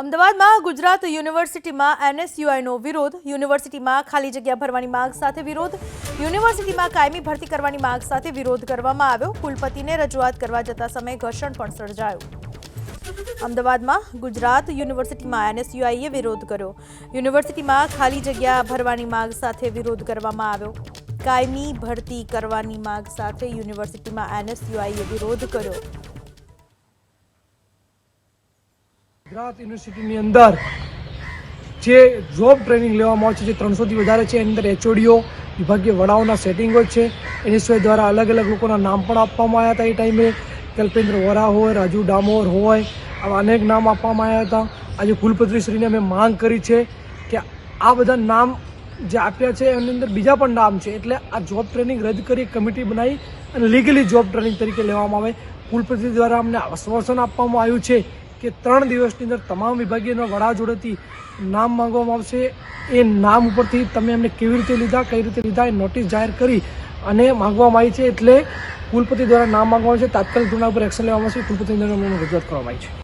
અમદાવાદમાં ગુજરાત યુનિવર્સિટીમાં એનએસયુઆઈનો વિરોધ. યુનિવર્સિટીમાં ખાલી જગ્યા ભરવાની માંગ સાથે વિરોધ. યુનિવર્સિટીમાં કાયમી ભરતી કરવાની માંગ સાથે વિરોધ કરવામાં આવ્યો. કુલપતિને રજૂઆત કરવા જતા સમયે ઘર્ષણ પણ સર્જાયું. અમદાવાદમાં ગુજરાત યુનિવર્સિટીમાં એનએસયુઆઈએ વિરોધ કર્યો. યુનિવર્સિટીમાં ખાલી જગ્યા ભરવાની માંગ સાથે વિરોધ કરવામાં આવ્યો. કાયમી ભરતી કરવાની માંગ સાથે યુનિવર્સિટીમાં એનએસયુઆઈએ વિરોધ કર્યો. ગુજરાત યુનિવર્સિટીની અંદર જે જોબ ટ્રેનિંગ લેવામાં આવે છે જે 300થી વધારે છે, એની અંદર એચઓડીઓ વિભાગીય વડાઓના સેટિંગો છે. એનએસયુઆઈ દ્વારા અલગ અલગ લોકોના નામ પણ આપવામાં આવ્યા હતા. એ ટાઈમે કલ્પેન્દ્ર વોરા હોય, રાજુ ડામોર હોય, આવા અનેક નામ આપવામાં આવ્યા હતા. આજે કુલપતિશ્રીને અમે માંગ કરી છે કે આ બધા નામ જે આપ્યા છે એની અંદર બીજા પણ નામ છે, એટલે આ જોબ ટ્રેનિંગ રદ કરી કમિટી બનાવી અને લીગલી જોબ ટ્રેનિંગ તરીકે લેવામાં આવે. કુલપતિ દ્વારા અમને આશ્વાસન આપવામાં આવ્યું છે કે 3 દિવસની અંદર તમામ વિભાગીય વડા જોડેથી નામ માંગવામાં આવશે. એ નામ ઉપરથી તમે એમને કેવી રીતે લીધા, કઈ રીતે લીધા એ નોટિસ જાહેર કરી અને માંગવામાં આવી છે. એટલે કુલપતિ દ્વારા નામ માંગવામાં આવે છે. તાત્કાલિક ધોરણા ઉપર એક્શન લેવામાં આવશે. કુલપતિને રજૂઆત કરવામાં આવી છે.